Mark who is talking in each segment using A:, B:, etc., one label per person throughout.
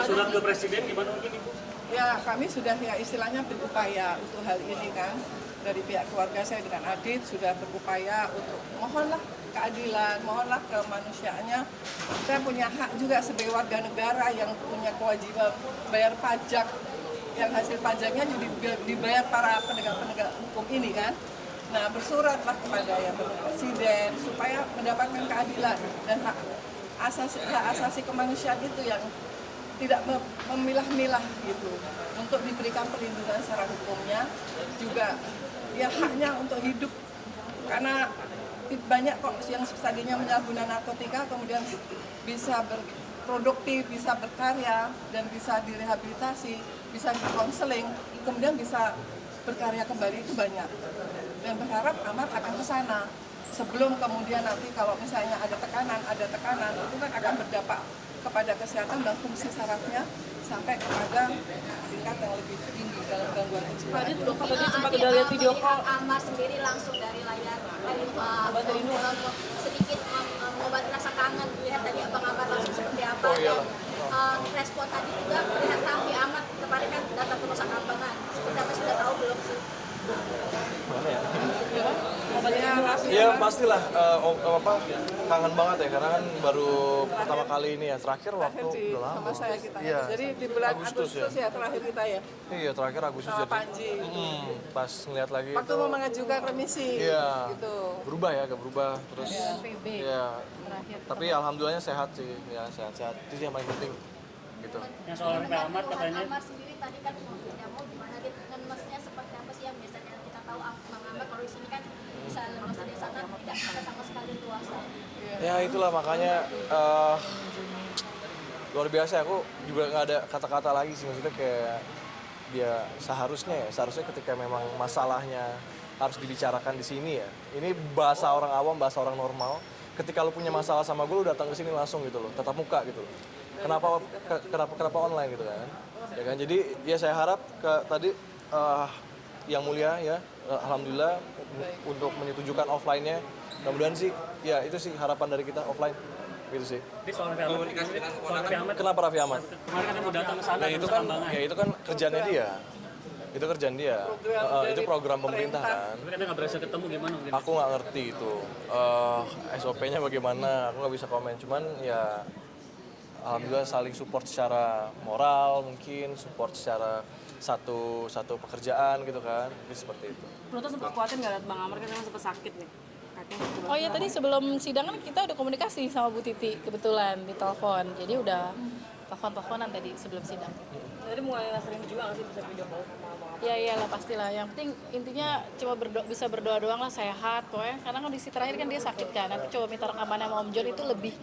A: surat ke Presiden gimana mungkin Ibu?
B: Ya, kami sudah ya istilahnya berupaya untuk hal ini kan. Dari pihak keluarga saya dengan Adit sudah berupaya untuk mohonlah keadilan, mohonlah kemanusiaannya. Saya punya hak juga sebagai warga negara yang punya kewajiban bayar pajak, yang hasil pajaknya juga dibayar para penegak-penegak hukum ini kan. Nah, bersuratlah kepada yang Presiden supaya mendapatkan keadilan dan hak asasi kemanusiaan itu yang tidak memilah-milah gitu, untuk diberikan perlindungan secara hukumnya juga ya haknya untuk hidup, karena banyak kok yang tadinya menyalahguna narkotika kemudian bisa berproduktif, bisa berkarya dan bisa direhabilitasi, bisa dikonseling, kemudian bisa berkarya kembali, itu banyak. Dan berharap Amar akan ke sana sebelum kemudian nanti kalau misalnya ada tekanan itu kan akan berdampak kepada kesehatan dan fungsi sarafnya sampai kepada tingkat yang lebih tinggi dalam gangguan kejiwaan.
C: Tadi sempat udah lihat video call
D: Amar sendiri langsung dari layar sedikit mengobati rasa kangen, lihat tadi Abang Amar langsung seperti apa. Dan respon tadi juga melihat Raffi Ahmad kemarin kan datang ke Nusa Kambangan, seperti apa sudah tahu belum sih?
E: Mana ya?
B: Ya,
E: Pastilah kangen banget ya, karena kan baru pertama kali ini ya, terakhir waktu udah lama.
B: sama saya kita.
E: Iya.
B: Jadi di bulan
E: Agustus
B: ya terakhir kita ya.
E: Iya, terakhir Agustus
B: Sama
E: jadi.
B: Panji.
E: Pas ngeliat lagi
B: Waktu
E: itu
B: mau mengajukan remisi.
E: iya,
B: Gitu.
E: berubah ya, agak berubah terus.
C: PB
E: Iya.
C: terakhir.
E: Tapi alhamdulillahnya sehat sih, ya sehat-sehat. Itu sih yang paling penting gitu.
A: Yang soal Raffi Ahmad katanya
D: Amar sendiri tadi kan mau gimana gitu, dan maksudnya seperti apa sih yang biasanya kita tahu Bang Amar kalau di sini kan bisa lemas dari sana tidak bisa sama sekali luasa.
E: Ya itulah makanya luar biasa. Aku juga nggak ada kata-kata lagi sih, maksudnya kayak dia seharusnya ketika memang masalahnya harus dibicarakan di sini ya. Ini bahasa orang awam, bahasa orang normal. Ketika lu punya masalah sama gue, lu datang ke sini langsung gitu loh, tatap muka gitu loh. Kenapa online gitu kan? Ya kan. Jadi ya saya harap tadi yang mulia ya, alhamdulillah untuk menyetujukan offline-nya. Mudah-mudahan sih, ya itu sih harapan dari kita offline, gitu sih.
A: Jadi soal Raffi Ahmad,
E: Kenapa Raffi Ahmad?
A: kemarin kan mau datang ke sana
E: Ya itu kan kerjaannya dia. Itu kerjaan dia. Itu program pemerintah kan.
A: Tapi katanya nggak berhasil ketemu gimana mungkin?
E: Aku nggak ngerti itu SOP-nya bagaimana. Aku nggak bisa komen. Cuman ya alhamdulillah saling support secara moral, mungkin support secara satu pekerjaan gitu kan. Jadi seperti itu.
C: Lu tuh sempat khawatir nggak lihat Bang Amar kan sempat sakit nih?
F: Oh iya, tadi sebelum sidang kan kita udah komunikasi sama Bu Titi kebetulan di telepon. Jadi udah telepon-teleponan tadi sebelum sidang.
C: Tadi mulai sering juga nggak sih bisa video call sama Bang Amar?
F: Ya iyalah pastilah. Yang penting intinya cuma bisa berdoa doang lah, sehat pokoknya. Karena kondisi terakhir kan dia sakit kan. Nanti coba minta rekamannya sama Om John itu lebih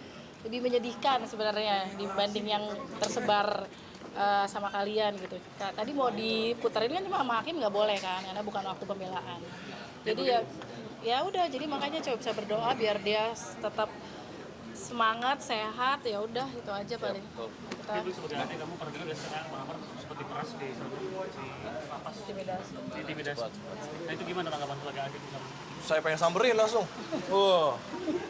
F: menyedihkan sebenarnya dibanding yang tersebar sama kalian gitu. Tadi mau diputarin kan cuma sama hakim nggak boleh kan, karena bukan waktu pembelaan. Jadi ya udah, jadi makanya coba bisa berdoa biar dia tetap semangat, sehat, ya udah itu aja paling. Kita
A: Tapi sebagai adik kamu pernah dengar biasanya Bang Amar seperti keras di lapas, intimidasi. Nah itu gimana tanggapan sebagai adik kamu?
E: Saya pengen samberin langsung.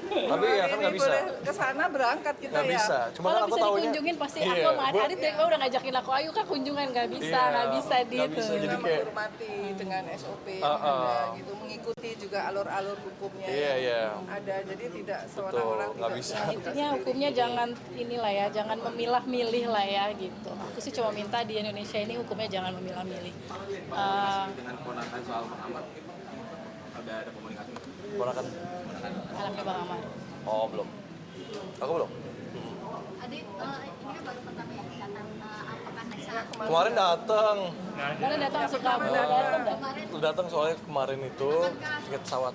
E: Tapi ya kan nggak bisa.
B: Boleh ke sana berangkat kita
E: Nggak
B: ya.
E: bisa. Cuma kan
F: kalau
E: aku
F: bisa
E: taunya.
F: dikunjungin pasti
E: Iya,
F: aku sama
E: gua-
F: Adit udah ngajakin aku, ayo kak kunjungan, nggak bisa
E: Nggak
F: gitu.
E: bisa. Jadi
B: Kita
E: kayak
B: menghormati dengan SOP yang ada gitu, mengikuti juga alur-alur hukumnya
E: Iya, iya.
B: yang ada. Jadi tidak
E: Betul,
B: seorang-orang
E: nggak
B: tidak
E: bisa.
F: Intinya hukumnya jangan inilah ya, jangan memilah-milih lah ya gitu. Aku sih cuma minta di Indonesia ini hukumnya jangan memilah-milih.
G: Dengan keponakan soal Bang Amar, ada komunikasi nggak?
E: ponakan.
F: Anaknya Bang Amar.
E: Oh belum. Aku belum.
D: Adit, ini kan baru pertama ya datang, apakah bisa
E: Kemarin datang.
F: Kalian datang Sukabumi, datang nggak?
D: kemarin
E: Lu datang soalnya kemarin itu tiket pesawat.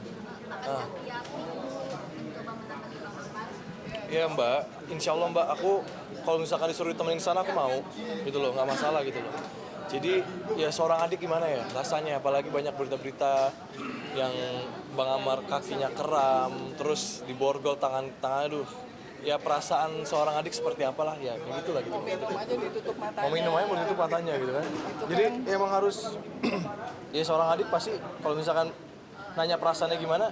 D: akan pihak mencoba menangani Bang Amar?
E: Iya Mbak, insya Allah Mbak, aku kalau misalkan disuruh ditemenin sana aku mau, gitu loh, nggak masalah gitu loh. Jadi ya seorang adik gimana ya rasanya, apalagi banyak berita-berita yang Bang Amar kakinya kram, terus diborgol tangannya, aduh. Ya perasaan seorang adik seperti apalah ya, kayak gitulah gitu.
B: minum aja ditutup matanya.
E: Mau minum aja mau ditutup matanya gitu kan. Jadi ya emang harus, ya seorang adik pasti kalau misalkan nanya perasaannya gimana,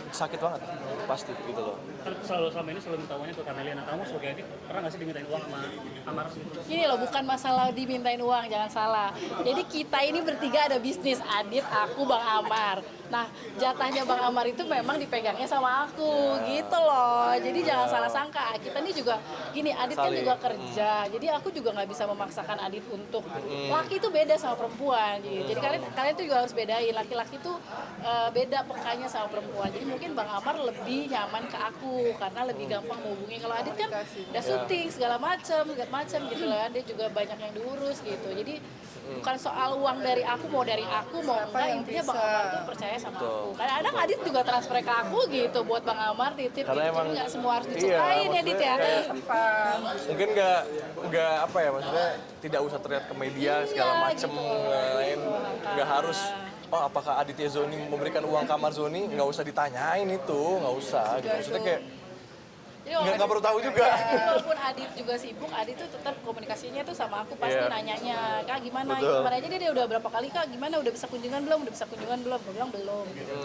E: sakit banget pasti gitu loh.
A: Kan selama ini selalu minta uangnya ke Cornelia. Nah, kamu sebagai adik pernah nggak sih dimintain uang sama Amar?
F: Gini loh, bukan masalah dimintain uang, jangan salah. Jadi kita ini bertiga ada bisnis, Adit, aku, Bang Amar. Nah, jatahnya Bang Amar itu memang dipegangnya sama aku, gitu loh. Jadi jangan salah sangka. Kita ini juga, gini, Adit kan
E: Saling.
F: juga kerja. Jadi aku juga nggak bisa memaksakan Adit untuk laki itu beda sama perempuan. Jadi kalian tuh juga harus bedain. Laki-laki tuh beda pekanya sama perempuan. Jadi mungkin Bang Amar lebih nyaman ke aku karena lebih gampang menghubungi. Kalau Adit kan udah syuting segala macam gitu loh. Dia juga banyak yang diurus gitu. Jadi bukan soal uang dari aku, mau dari aku mau enggak,
B: yang
F: intinya Bang
B: bisa.
F: Amar tuh percaya sama aku. Kadang-kadang Adit juga transfer ke aku gitu buat Bang Amar titip
E: Karena
F: gitu.
E: emang-
F: Jadi nggak semua harus
E: iya,
F: diceritain ya Dit ya.
E: maksudnya
B: Apa?
E: Mungkin nggak apa ya, maksudnya tidak usah terlihat ke media segala
F: Iya,
E: macem
F: gitu.
E: lain, nggak harus apakah Aditya Zoni memberikan uang ke Amar Zoni, nggak usah ditanyain itu, nggak usah gitu. Maksudnya kayak
F: Jadi
E: nggak perlu tahu juga.
F: Jadi walaupun Adit juga sibuk, Adit tuh tetap komunikasinya tuh sama aku pasti
E: Iya.
F: nanyanya, Kak gimana?
E: Betul.
F: Kemarin aja dia udah berapa kali Kak, gimana udah bisa kunjungan belum? Udah bisa kunjungan belum? Gue bilang belum gitu.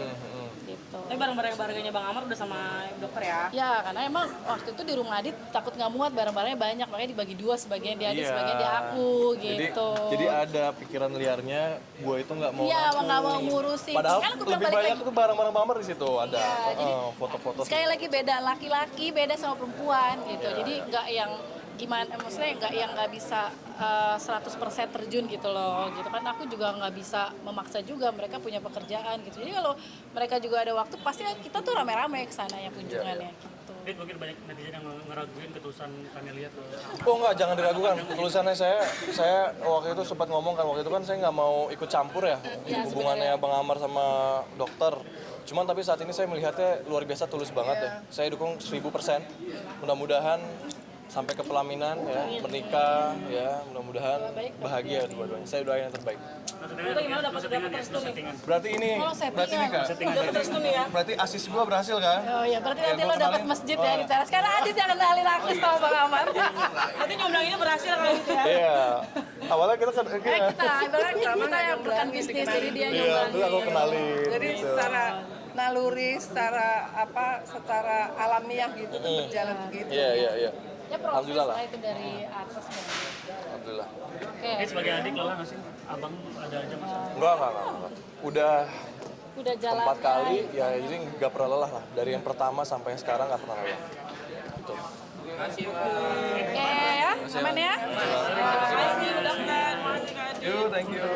F: Gitu.
C: Tapi barang-barangnya Bang Amar udah sama dokter ya?
F: Ya, karena emang waktu itu di rumah Adit takut nggak muat, barang-barangnya banyak, makanya dibagi dua, sebagian di Adit,
E: Iya.
F: sebagian di aku gitu.
E: Jadi ada pikiran liarnya, gue itu nggak mau.
F: Iya,
E: ngaku.
F: nggak mau ngurusin.
E: Padahal
F: Kan aku bilang
E: lebih
F: balik
E: banyak
F: lagi.
E: tuh barang-barang Amar di situ ada.
F: Iya, jadi
E: Foto-foto.
F: sekali lagi beda laki-laki beda sama perempuan gitu.
E: Iya.
F: Jadi nggak yang gimana, maksudnya nggak yang nggak bisa 100% terjun gitu loh gitu kan. Aku juga nggak bisa memaksa juga, mereka punya pekerjaan gitu. Jadi kalau mereka juga ada waktu pasti kita tuh rame-rame ke sana ya kunjungannya gitu.
A: Dit, mungkin banyak netizen yang ngeraguin ketulusan Cornelia tuh.
E: Oh enggak, jangan diragukan. Tulisannya saya waktu itu sempat ngomong kan, waktu itu kan saya nggak mau ikut campur ya hubungannya Bang Amar sama dokter. Cuman tapi saat ini saya melihatnya luar biasa tulus banget ya. Saya dukung 1000%. Mudah-mudahan sampai ke pelaminan ya, menikah ya, mudah-mudahan bahagia dua-duanya. Saya doain yang terbaik.
C: Itu gimana dapat restu nih?
E: Berarti ini,
F: Oh,
E: berarti ini Kak.
C: Dapat restu nih ya?
E: Berarti asis gua berhasil kan?
F: Oh ya, berarti nanti
E: gua
F: lo dapat
E: kenalin.
F: masjid ya di teras. Karena Adit yang kenalin aku sama Bang Amar.
C: Berarti nyomblangnya berhasil kali gitu ya?
E: Iya. Awalnya kita kan
F: Kita ibaratnya kita yang bukan bisnis, jadi dia
E: iya,
F: nyoba.
E: terus aku kenalin.
B: Jadi
E: gitu.
B: secara naluri, secara alamiah gitu tuh berjalan begitu.
E: Iya.
F: Ya proses
E: Alhamdulillah lah.
F: lah itu dari atas ya.
E: Alhamdulillah.
F: Oke.
A: Dit, sebagai adik lelah nggak sih? Abang ada aja masalah.
E: Enggak. Udah
F: Udah jalan
E: 4 kali, ya ini nggak pernah lelah lah. Dari yang pertama sampai yang sekarang nggak pernah lelah. Gitu.
F: Oke ya, aman ya.
C: Terima kasih dokter.
E: Thank you.